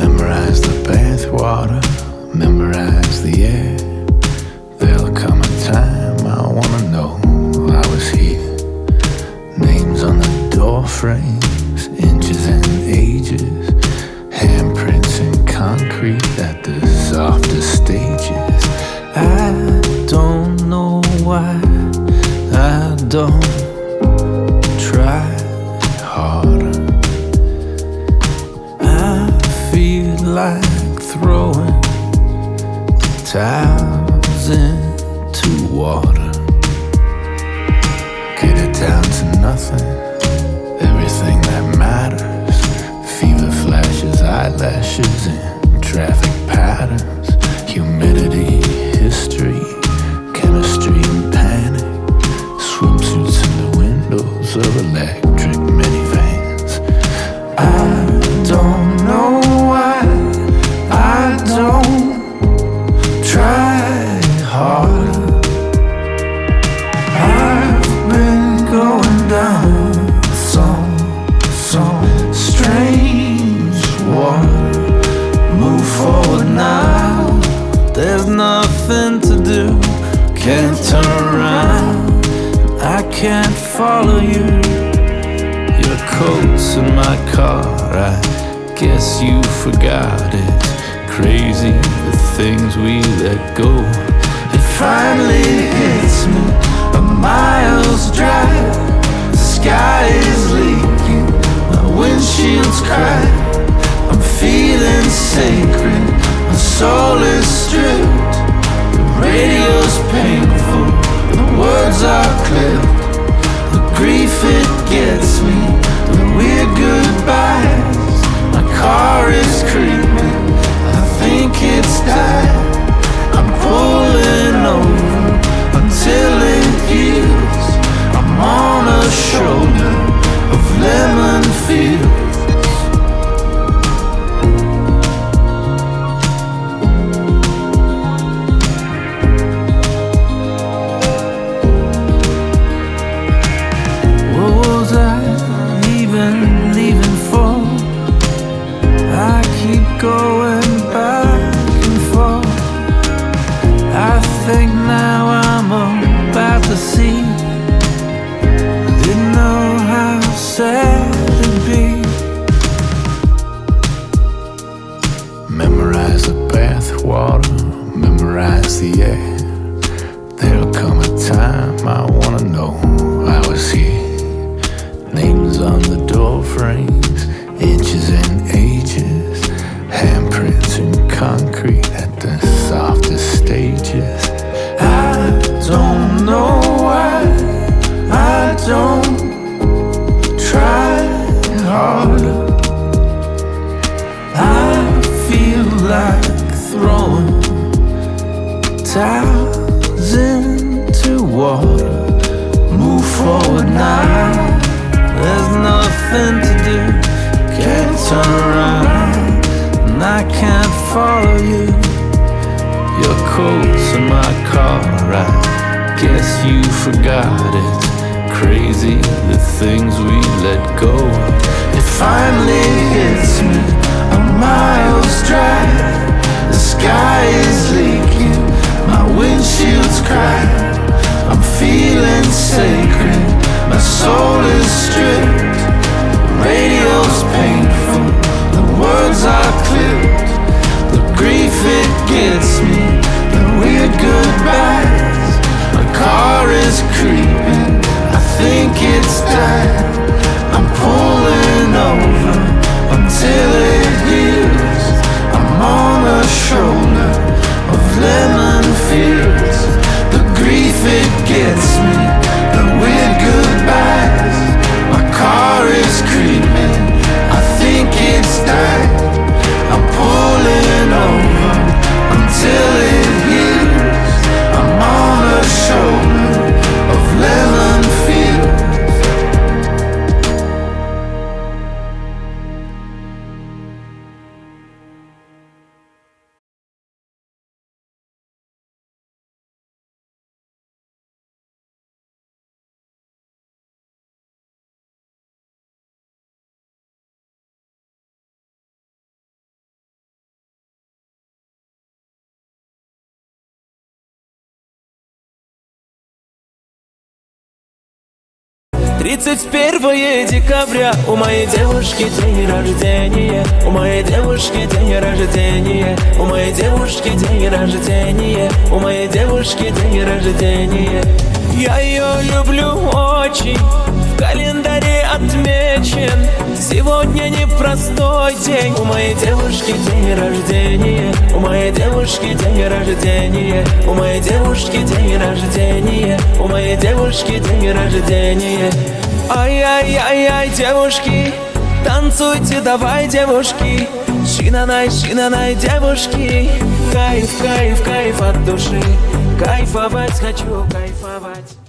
Memorize the bathwater, memorize the air. There'll come a time I wanna know I was here. Names on the door frames, inches and ages, handprints in concrete at the softest stages. I don't know why I don't try harder. I feel like throwing towels into water. Get it down to nothing, everything that matters. Fever flashes, eyelashes, and traffic patterns. Humidity, history, chemistry, and panic. Swimsuits in the windows of electric minivans. I don't know why I don't try harder. I've been going down some strange water. Move forward now, there's nothing to do. Can't turn around, I can't follow you. Your coat's in my car, I guess you forgot it. Crazy the things we let go. It finally hits me, a mile's drive. The sky is leaking, my windshield's cracked. I'm feeling sacred, my soul is stripped. The radio's painful, the words are clipped. The grief it gets me, the weird goodbyes. My car is creeping, I think it's died. I'm pulling over until it heals. I'm on a shoulder of lemon fields. What was I even leaving for? I keep going back and forth. I think now I'm about to see. Didn't know how sad it'd be. Memorize the bathwater, memorize the air. There'll come a time I wanna know I was here. Names on the door frames, inches and ages, handprints in concrete at the softest stages. I don't know why I don't try harder. I feel like throwing towels into water. Move forward now, there's nothing to do. Can't turn around, and I can't follow you. Your coat's in my car, I guess you forgot it. Crazy the things we let go. It finally hits me, a mile's drive. The sky is leaking, my windshield's cracked. I'm feeling sacred, my soul is stripped. The radio's painful, the words are clipped. The grief it gets me, the weird goodbyes. My car is creeping, I think it's died. I'm pulling over until it heals. 31 декабря, у моей девушки день рождения, у моей девушки день рождения, у моей девушки день рождения, у моей девушки день рождения. Я ее люблю очень, в календаре отмечен. Сегодня непростой день, у моей девушки день рождения, у моей девушки день рождения, у моей девушки день рождения, у моей девушки день рождения. Ай-яй-яй-яй, девушки, танцуйте, давай, девушки. Шинанай, шинанай, девушки. Кайф, кайф, кайф от души. Кайфовать хочу, кайфовать.